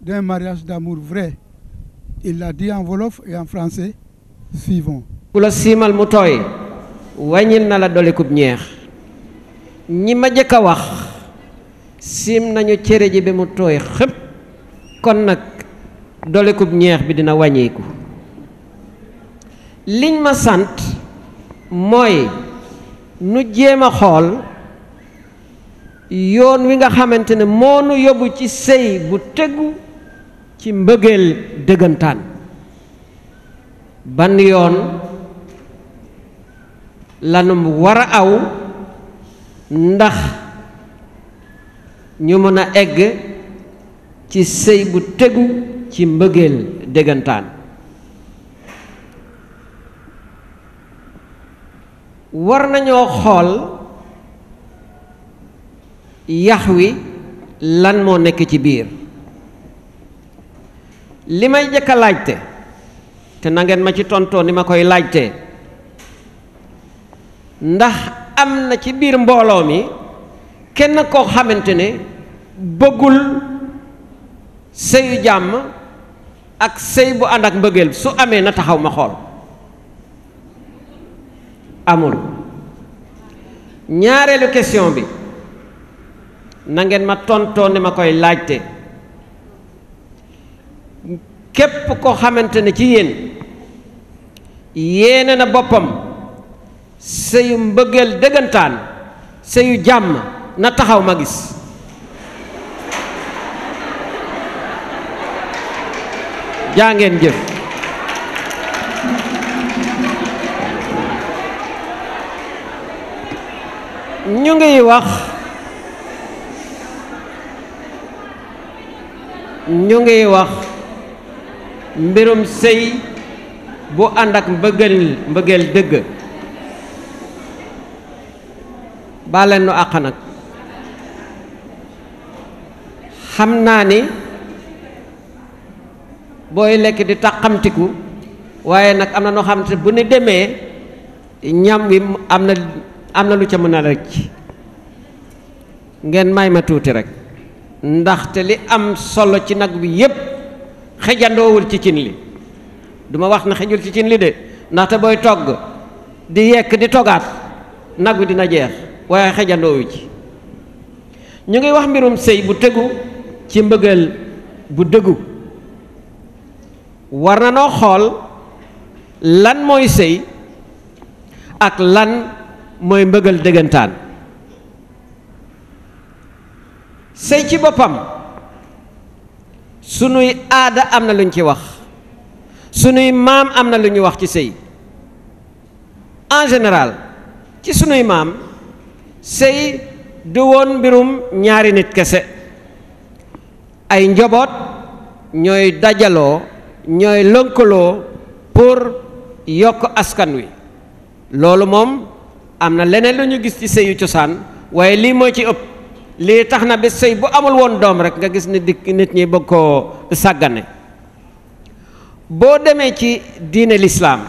d'un mariage d'amour vrai. Il l'a dit en wolof et en français. Suivons. ku la siimal mu tooy wàññil na la dolekub ñeex ñi ma jëkk a wax siim nañu cere ji bi mu tooy xëpp kon nag dolekub ñeex bi dina wàññiku liñ ma sant mooy nu jéem a xool yoon wi nga xamante ne moo nu yóbbu ci sëy bu tegu ci mbëggeel dëggantaan ban yoon lanu war a aw ndax ñu mën a egg ci sëy bu tegu ci mbëggeel dëggantaan war nañoo xool yax wi lan moo nekk ci biir li may jëkk a laajte te na ngeen ma ci tontoo ni ma koy laajte ndax am na ci biir mbooloo mi kenn koo xamante ne bëggul sëyu jàmm ak sëy bu ànd ak mbëggeel su amee na taxaw ma xool amul ñaareelu question bi na ngeen ma tontoo ni ma koy laajte képp koo xamante ne ci yéen yéene na boppam sëyu mbëggeel dëggantaan sëyu jàmm na taxaw ma gis jaa ngeen jëf ñu ngi wax mbirum sëy bu ànd ak mbëggeel dëgg baaleen nu àq nag xam naa ni booy lekk di tàqamtiku waaye nag am na noo xam ne bu ni demee ñam wi am na lu ca mën a rëcc ngeen may ma tuuti rek ndaxte li am solo ci nag bi yépp xejandoowul ci cin li duma wax na xejul ci cin li de ndaxte booy togg di yekk di togaat nag bi dina jeex waaye xejandoowu ci ñu ngi wax mbirum sëy bu tegu ci mbëggeel bu dëggu war na noo xool lan mooy sëy ak lan mooy mbëggeel dëggantaan sëy ci boppam sunuy aada am na lu ñu ci wax sunuy maam am na lu ñu wax ci sëy en général ci sunuy maam sëy du woon mbirum ñaari nit kese ay njaboot ñooy dajaloo ñooy lënkaloo pour yokk askan wi loolu moom am na leneen lu ñu gis ci sëyu cosaan waaye lii mooy ci ëpp lii tax na ba sëy bu amul woon doom rek nga gis ni nit ñi bëgg koo sàggane boo demee ci diine l'islam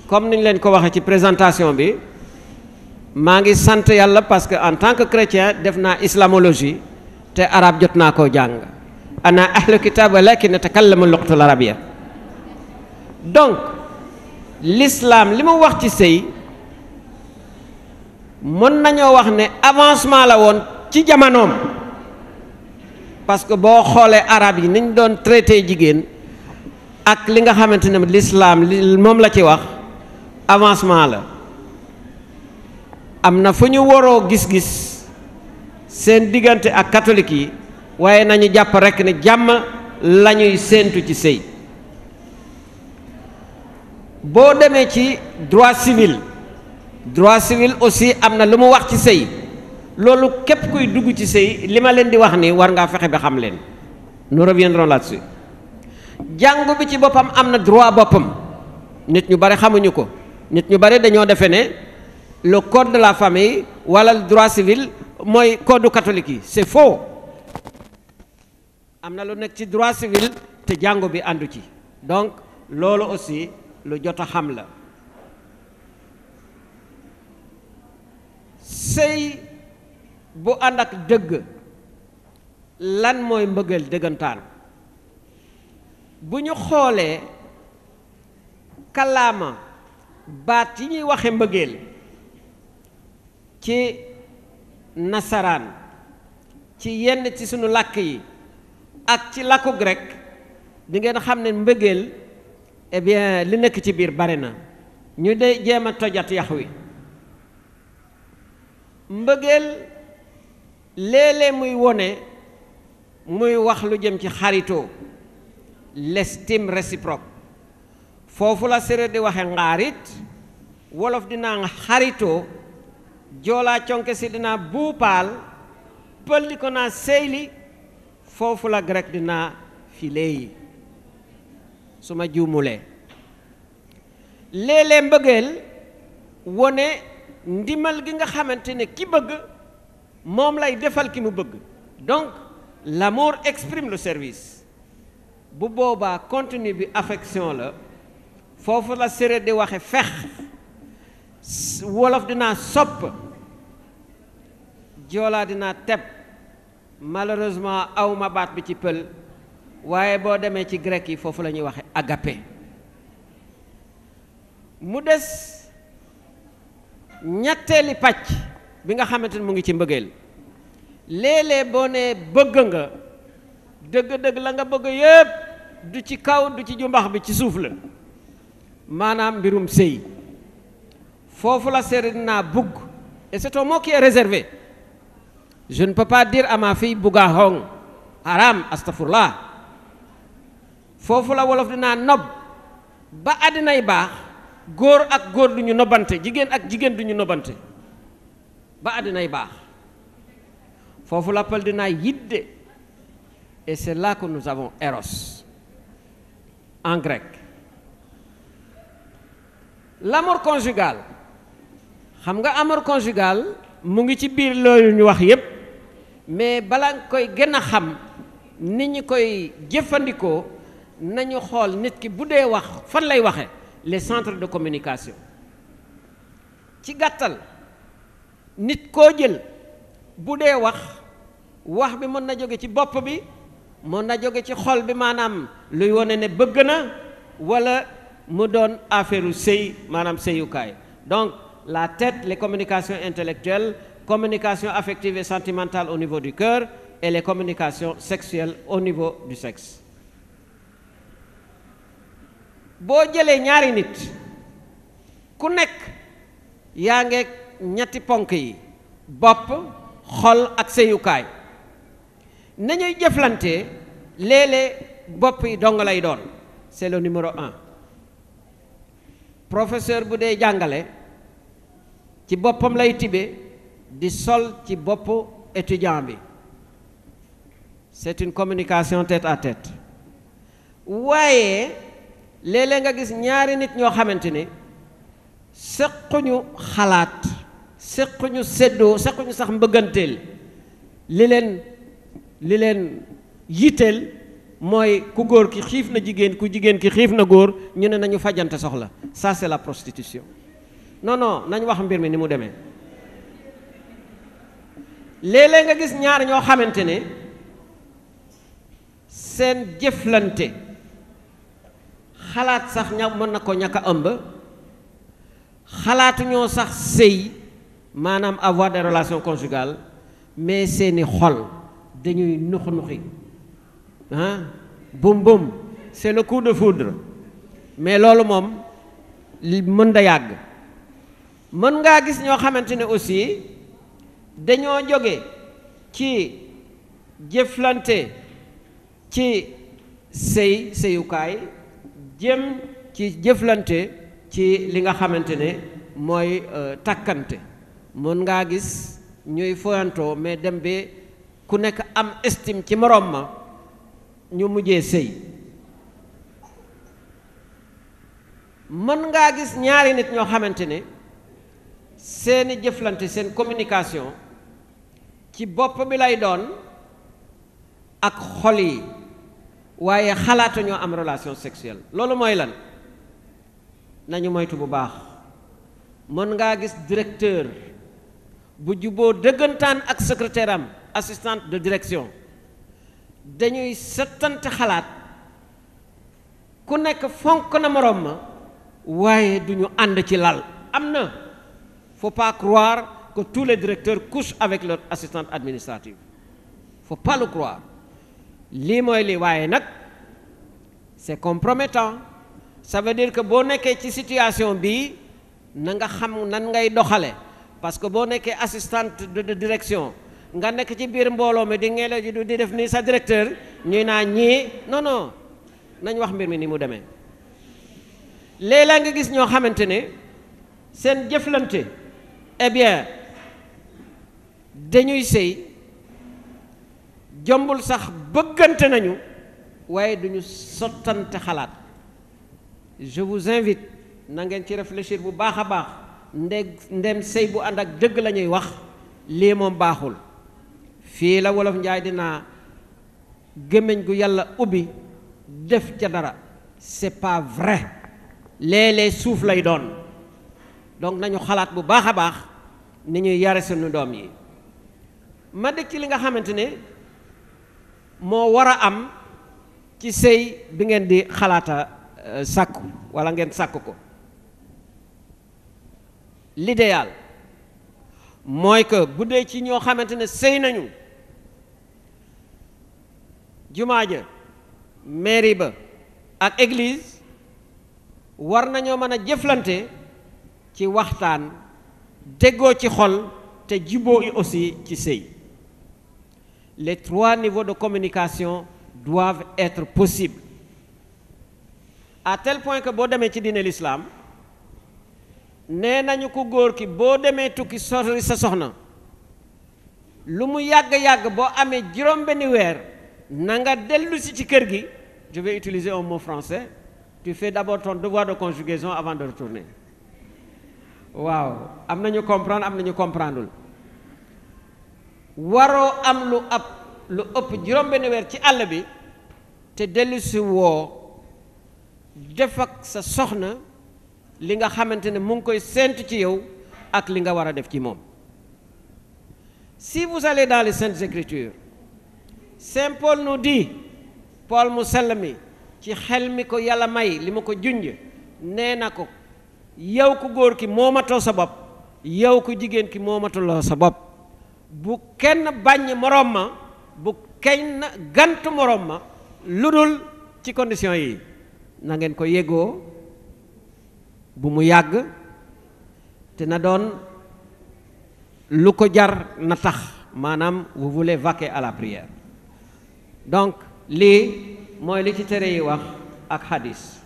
comme niñ leen ko waxee ci présentation bi maa ngi sant yàlla parce que en tant que chrétien def naa islamologie te arab jot naa koo jàng ana ahlu kitab walakin natakallamu luqatul arabiyya donc l'islam li mu wax ci sëy mën nañoo wax ne avancement la woon ci jamonoom parce que boo xoolee arab yi niñ doon traité jigéen ak li nga xamante ne l'islam li moom la ci wax avancement la am na fu ñu waroo gis-gis seen diggante ak catholique yi waaye nañu jàpp rekk ne jàmm la ñuy séentu ci sëy boo demee ci droit civil aussi am na lu mu wax ci sëy loolu képp kuy dugg ci sëy li ma leen di wax ni war ngaa fexe ba xam leen nous reviendrons là-dessus jàngu bi ci boppam am na droit boppam nit ñu bari xamuñu ko nit ñu bari dañoo defe ne le code de la famille wala le droit civil mooy code catholique yi c'est faux am na lu nekk ci droit civil te jàngu bi àndu ci donc loolu aussi lu jot a xam la sëy bu ànd ak dëgg lan mooy mbëggeel dëggantaan bu ñu xoolee kalaama baat yi ñuy waxe mbëggeel ci nasaraan ci yenn ci sunu làkk yi ak ci làkku grec di ngeen xam ne mbëggeel eh bien li nekk ci biir bari na ñu de jéem a tojat yax wi mbëggeel léeg-léeg muy wone muy wax lu jëm ci xaritoo l'estime réciproque foofu la séeréer di waxe ngaarit wolof dinaa nga xaritoo joolaa conke si dinaa buupaal pël di ko naa seyli foofu la grec dinaa fileyi su ma juumulee léeg-léeg mbëggeel wone ndimal gi nga xamante ne ki bëgg moom lay defal ki mu bëgg donc l'amour exprime le service bu boobaa contenu bi affection la foofu la séeréer di waxe fex wolof dinaa sopp joolaa dinaa teb malheureusement awma baat bi ci pël waaye boo demee ci grec yi foofu la ñuy waxe agapé mu des ñetteeli pàcc bi nga xamante ne mu ngi ci mbëggeel léeg-léeg boo nee bëgg nga dëgg-dëgg la nga bëgg yépp du ci kaw du ci jumbax bi ci suuf la maanaam mbirum sëy foofu la séeréer naa bugg et c'est un mot qui est réservé je ne peux pas dire à ma fille bugga hong haram astafurlah foofu la wolof dinaa nob ba àddinay baax góor ak góor du ñu nobante jigéen ak jigéen du ñu nobante ba àddinay baax foofu la pël dinaa yidde et c'est là que nous avons Eros en grec l'amour conjugal xam nga amour conjugal mu ngi ci biir loolu ñu wax yépp mais bala nga koy gën a xam nit ñi koy jëfandikoo nañu xool nit ki bu dee wax fan lay waxe les centres de communication ci gàttal nit koo jël bu dee wax bi mën na jóge ci bopp bi mën na jóge ci xol bi maanaam luy wone ne bëgg na wala mu doon affaire sëy maanaam sëyukaay. Donc la tête, les communications intellectuelles, communication affective et sentimentale au niveau du cœur et les communications sexuelles au niveau du sexe. boo jëlee ñaari nit ku nekk yaa ngeeg ñetti ponk yi bopp xol ak sëyukaay nañuy jëflante léeg-léeg bopp yi dong lay doon c'est le numéro 1. professeur bu dee jàngale ci boppam lay tibe di sol ci boppu étudiant bi c'est une communication tête à tête. waaye léeg-léeg nga gis ñaari nit ñoo xamante ne sequñu xalaat sequñu séddoo sequñu sax mbëgganteel li leen yitteel mooy ku góor ki xiif na jigéen ku jigéen ki xiif na góor ñu ne nañu fajante soxla. Ça c'est la prostitution. Non nañ wax mbir mi ni mu demee. léeg-léeg nga gis ñaar ñoo xamante ne seen jëflante xalaat sax mën na ko ñàkk a ëmb xalaatuñoo sax sëy maanaam avoir des relations conjugales mais seeni xol dañuy nux-nuxi bum bum c'est le coup de foudre. mais loolu moom mën da yàgg. mën ngaa gis ñoo xamante ne aussi dañoo jóge ci jëflante ci sëyukaay jëm ci jëflante ci li nga xamante ne mooy takkante. mën ngaa gis ñuy foyantoo mais dem ba ku nekk am estime ci moroom ma ñu mujjee sëy. mën ngaa gis ñaari nit ñoo xamante ne seeni jëflante seen communication ci bopp bi lay doon ak xol yi waaye xalaatu ñoo am relation sexuelle. loolu mooy lan nañu moytu bu baax. mën ngaa gis directeur bu juboo dëggantaan ak secrétaire am assistante de direction dañuy settante xalaat ku nekk fonk na moroom ma waaye duñu ànd ci lal. am na faut pas croire que tous les directeurs couchent avec leur assistante administrative. Faut pas le croire. lii mooy lii waaye nag c'est compromettant. ça veut dire que boo nekkee ci situation bii na nga xam nan ngay doxale parce que boo nekkee assistante de direction nga nekk ci biir mbooloo mi di ngela di def ni sa directeur ñuy naa ñii non nañ wax mbir mi ni mu demee. léeg-léeg nga gis ñoo xamante ne seen jëflante eh bien dañuy sëy jombul sax bëggante nañu waaye duñu sottante xalaat. je vous invite na ngeen ci réfléchir bu baax a baax ndem sëy bu ànd ak dëgg la ñuy wax lii moom baaxul. fii la wolof njaay dinaa gémmiñ gu yàlla ubbi def ca dara c'est pas vrai. léeg-léeg suuf lay doon. donc nañu xalaat bu baax a baax ni ñuy yare sunu doom yi. ma dëkk ci li nga xamante ne moo war a am ci sëy bi ngeen di xalaata sàkku walla ngeen sàkku ko. l'idéal mooy que bu dee ci ñoo xamante ne sëy nañu jumaa ja mairie ba ak église war nañoo mën a jëflante ci waxtaan déggoo ci xol te juboo yi aussi ci sëy. les 3 niveaux de communication doivent être possibles à tel point que boo demee ci diine l'islam nee nañu ko góor ki boo demee tukki sori sa soxna lu mu yàgg-yàgg boo amee juróom-benni weer na nga dellu si ci kër gi. je vais utiliser un mot français. tu fais d'abord ton devoir de conjugaison avant de retourner. waaw am nañu comprendre am nañu comprendreul. waroo am lu ëpp juróom-benni weer ci àll bi te dellu si woo def ak sa soxna li nga xamante ne mu ngi koy séentu ci yow ak li nga war a def ci moom. Si vous allez dans les Saintes Écritures, Saint Paul nous dit, Paul mu sell mi ci xel mi ko yàlla may li ma ko junj nee na ko yow ku góor ki moomatoo sa bopp yow ku jigéen ki moomatuloo sa bopp bu kenn bañ moroom ma bu kenn gantu moroom ma lu dul ci condition yi na ngeen ko yégoo bu mu yàgg te na doon lu ko jar na tax maanaam vous voulez vaquer à la prière. Donc lii mooy li ci tere yi wax ak xadis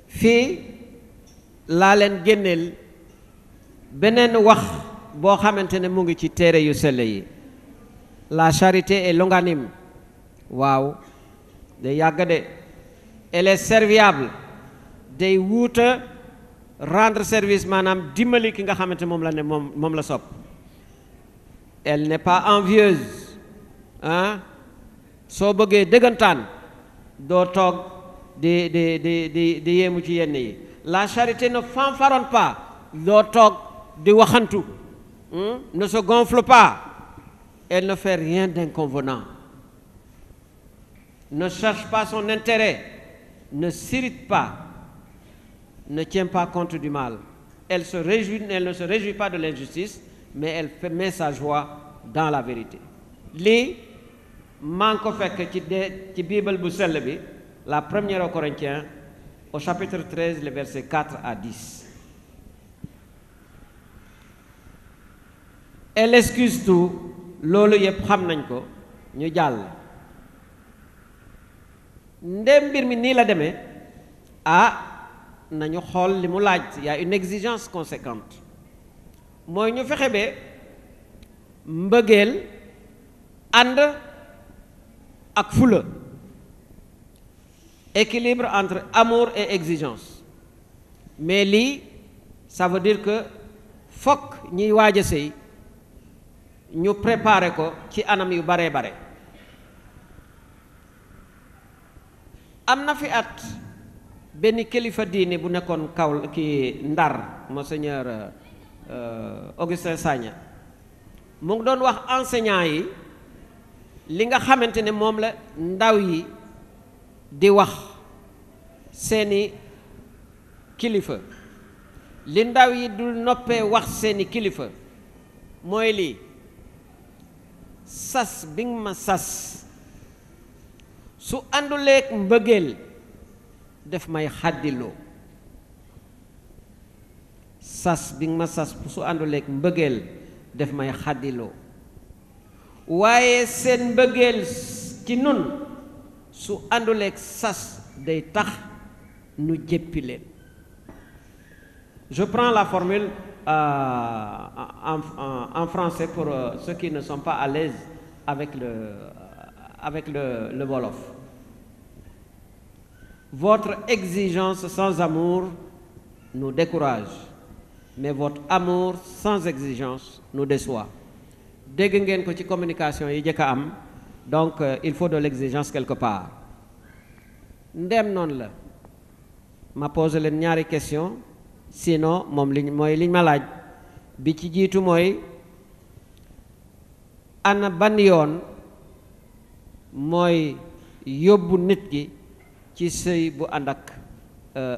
fii laa leen génneel beneen wax boo xamante ne mu ngi ci téere yu sell yi. La charité est longanime. waaw day yàgg de elle est serviable day wuuta rendre service maanaam dimbali ki nga xamante moom la ne moom la sopp. Elle n'est pas envieuse ah soo bëggee dëggantaan doo toog di yéemu ci yenn yi. La charité ne fanfaronne pas doo toog di waxantu ne se gonfle pas. Elle ne fait rien d'inconvenant, ne cherche pas son intérêt, ne s'irrite pas, ne tient pas compte du mal. Elle ne se réjouit pas de l'injustice, mais elle met sa joie dans la vérité. Lii maa ngi ko fekk ci Bible bu sell bi, la première aux Corinthiens, au chapitre 13, les versets 4 à 10. Elle excuse tout. Loolu yëpp xam nañ ko ñu jàll ndem mbir mi nii la demee nañu xool li mu laaj. Il y a une exigence conséquente mooy ñu fexe ba mbëggeel ànd ak fula, équilibre entre amour et exigence. Mais lii ça veut dire que fokk ñiy waaj a sëy ñu préparer ko ci anam yu bare bare. am na fi at benn kilifa diine bu nekkoon kaw ki Ndar, monseigneur Augustin Sagna, mu ngi doon wax enseignant yi li nga xamante ne moom la ndaw yi di wax seeni kilifa. li ndaw yi dul noppee wax seeni kilifa mooy lii: sas bi nga ma sas su ànduleek mbëggeel def may xàddiloo. sas bi nga ma sas su ànduleek mbëggeel def may xàddiloo. waaye seen mbëggeel ci nun su ànduleek sas day tax nu jéppi leen. Je prends la formule en français pour ceux qui ne sont pas à l'aise avec le Wolof. Votre exigence sans amour nous décourage, mais votre amour sans exigence nous déçoit. Dégg ngeen ko ci communication yi jëkk a am, donc il faut de l'exigence quelque part. Ndem noonu la ma pose leen ñaari question, sinon moom mooy liñ ma laaj. bi ci jiitu mooy ana ban yoon mooy yóbbu nit ki ci sëy bu ànd ak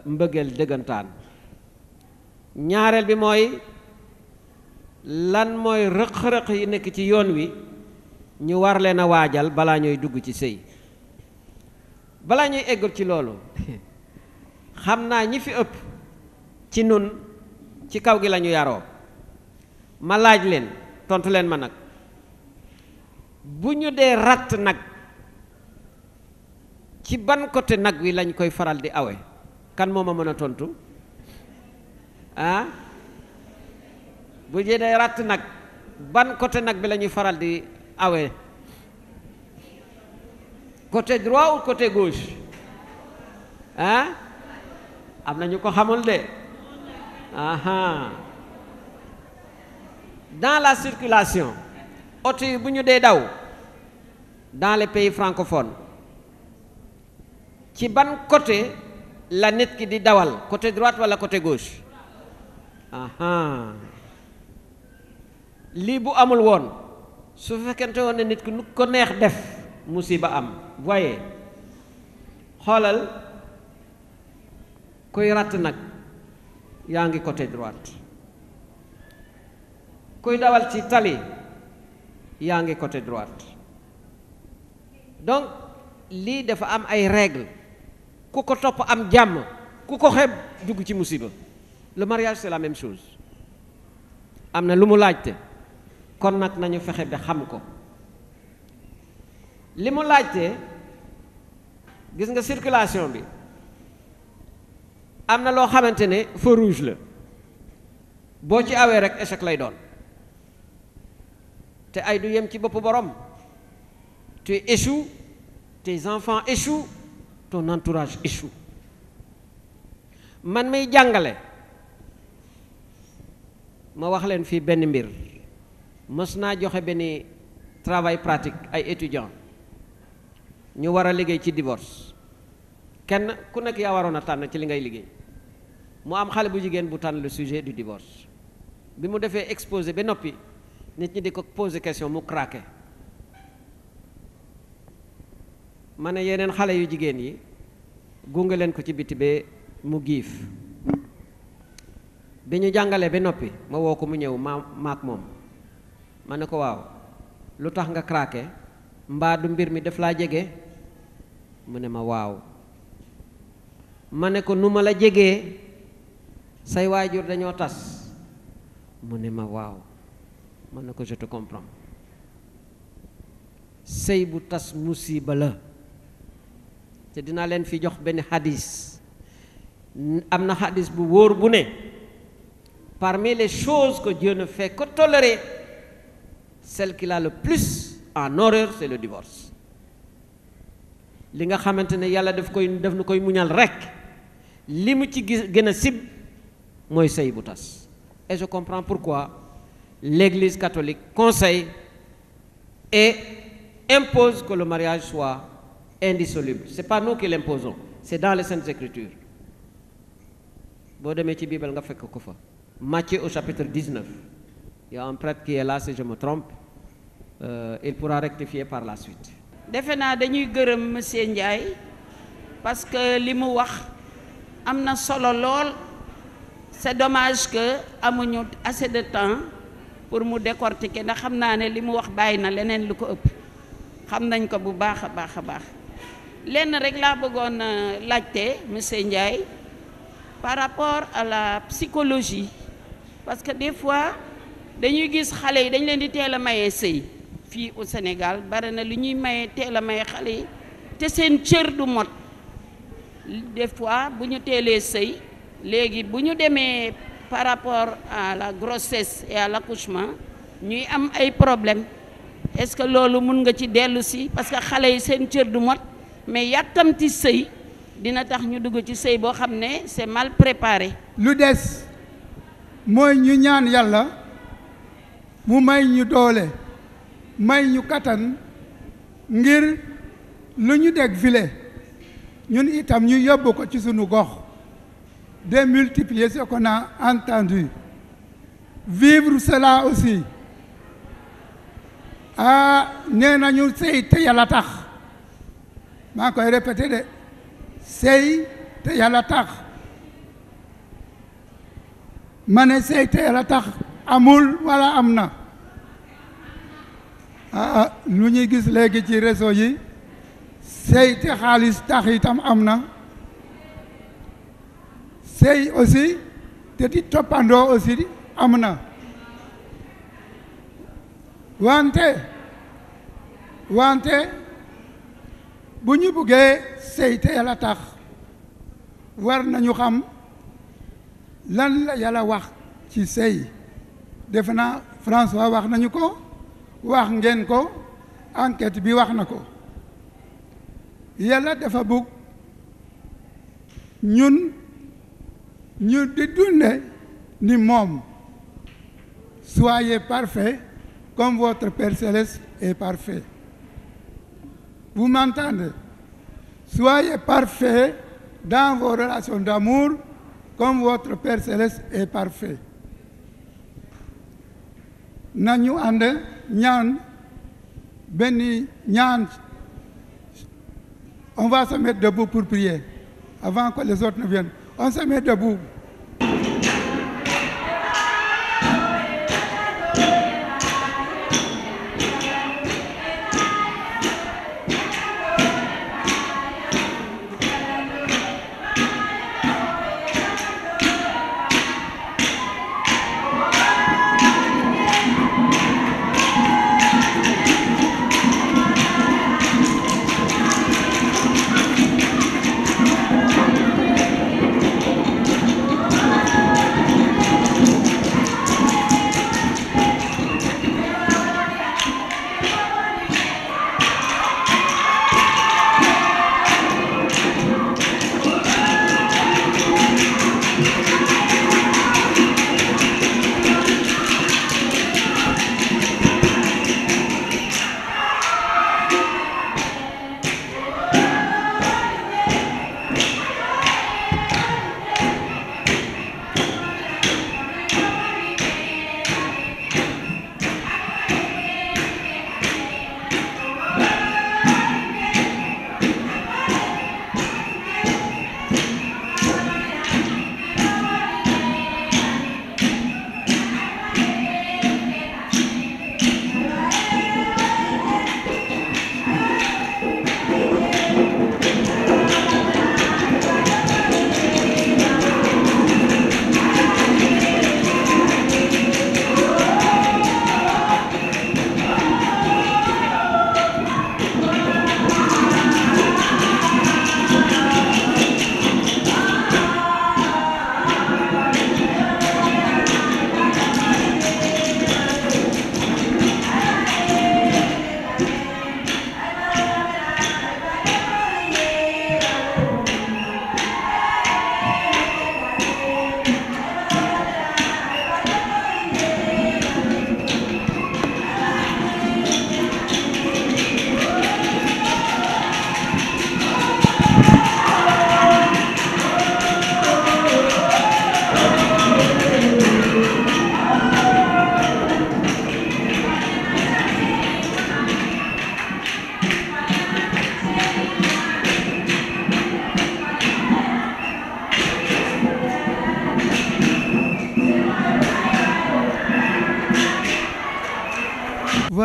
mbëggeel dëggantaan. ñaareel bi mooy lan mooy rëq-rëq yi nekk ci yoon wi ñu war leen a waajal balaa ñooy dugg ci sëy. balaa ñuy eggul ci loolu xam naa ñi fi ëpp ci nun ci kaw gi lañu yaroo. ma laaj leen tontu leen ma nag, bu ñu dee ratt nag ci ban côté nag wi lañ koy faral di awe? kan moo ma mën a tontu? bu ñu dee ratt nag ban côté nag bi la ñuy faral di awe? côté droit ou côté gauche? am na ñu ko xamul de. Dans la circulation oto yi bu ñu dee daw dans les pays francophones ci ban côté la nit ki di dawal? côté droite walla côté gauche? lii bu amul woon su fekkente woon ne nit ki nu ko neex def musiba am. voyez xoolal kuy ratt nag yaa ngi côté droite, kuy dawal ci tali yaa ngi côté droite. donc lii dafa am ay règles ku ko topp am jàmm, ku ko xeeb dugg ci musiba. le mariage c'est la même chose, am na lu mu laajte, kon nag nañu fexe ba xam ko. li mu laajte gis nga circulation bi am na loo xamante ne feu rouge la, boo ci awee rek échec lay doon, te ay du yem ci boppu borom. tu échoues, tes enfants échouent, ton entourage échoue. man may jàngale ma wax leen fii benn mbir, mës naa joxe benn travail pratique ay étudiants ñu war a liggéey ci divorce. kenn ku nekk yaa waroon a tànn ci li ngay liggéey. mu am xale bu jigéen bu tànn le sujet du divorce. bi mu defee exposé ba noppi nit ñi di ko poser question mu craqué. ma ne yeneen xale yu jigéen yi gunge leen ko ci biti ba mu giif. bi ñu jàngalee ba noppi ma woo ko mu ñëw maak moom ma ne ko waaw lu tax nga craqué, mbaa du mbir mi daf laa jege? mu ne ma waaw. ma ne ko nu ma la jegee, say waajur dañoo tas? mu ne ma waaw. ma ne ko je te comprends. sëy bu tas musiba la, te dinaa leen fi jox benn hadis. am na hadis bu wóor bu ne parmi les choses que Dieu ne fait que tolérer, celle qu'il a le plus en horreur, c'est le divorce. li nga xamante ne yàlla daf na koy muñal rek, li mu ci gën a sib mooy sëy bu tas. et je comprends pourquoi l'Église catholique conseille et impose que le mariage soit indissoluble. c'est pas nous qui l'imposons, c'est dans les Saintes Écritures. boo demee ci Bible nga fekk ko fa. Matthieu au chapitre 19. Il y a un prêtre qui est là, si je me trompe. Il pourra rectifier par la suite. defe naa dañuy gërëm monsieur Ndiaye parce que li mu wax am na solo lool. c'est dommage que amuñu assez de temps pour mu décortiquer, ndax xam naa ne li mu wax bàyyi na leneen lu ko ëpp. xam nañ ko bu baax a baax a baax. lenn rek laa bëggoon laajte monsieur Ndiaye par rapport à la psychologie, parce que des fois dañuy gis xale yi dañ leen di teel a maye sëy fii au Sénégal, bari na lu ñuy maye teel a maye xale yi te seen cër du mot. des fois bu ñu teelee sëy léegi bu ñu demee par rapport à la grossesse et à l'accouchement ñuy am ay problèmes. est-ce que loolu mun nga ci dellu si, parce que xale yi seen cër du mot, mais yàkkamti sëy dina tax ñu dugg ci sëy boo xam ne c'est mal préparé. lu des mooy ñu ñaan yàlla mu may ñu doole, may ñu kattan ngir lu ñu dégg file ñun itam ñu yóbbu ko ci sunu gox, démultiplier ce qu'on a entendu, vivre cela aussi. nee nañu sëy te yàlla tax, maa koy répété de, sëy te yàlla tax. ma ne sëy te yàlla tax amul wala am na. lu ñuy gis léegi ci réseau yi, sëy te xaalis tax itam am na. sëy aussi te di toppandoo aussi am na. wante bu ñu buggee sëy te yàlla tax war nañu xam lan la yàlla wax ci sëy. defe naa François wax nañu ko, wax ngeen ko, enquête bi wax na ko. yàlla dafa bugg ñun ñu di dunde ni moom. soyez parfaits comme votre Père Céleste est parfait. Vous m'entendez? Soyez parfaits dans vos relations d'amour comme votre Père Céleste est parfait. nañu ànd ñaan benn ñaan. On va se mettre debout pour prier avant que les autres ne viennent. On se met debout.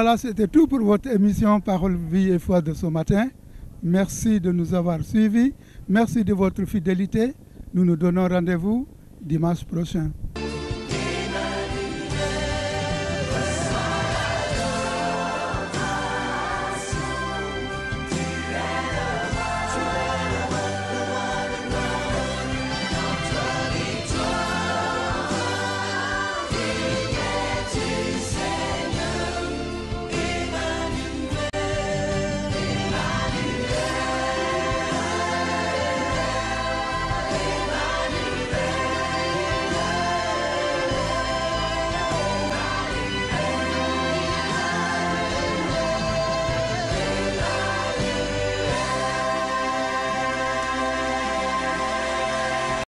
Voilà, c'était tout pour votre émission Parole, Vie et Foi de ce matin. Merci de nous avoir suivis. Merci de votre fidélité. Nous nous donnons rendez-vous dimanche prochain.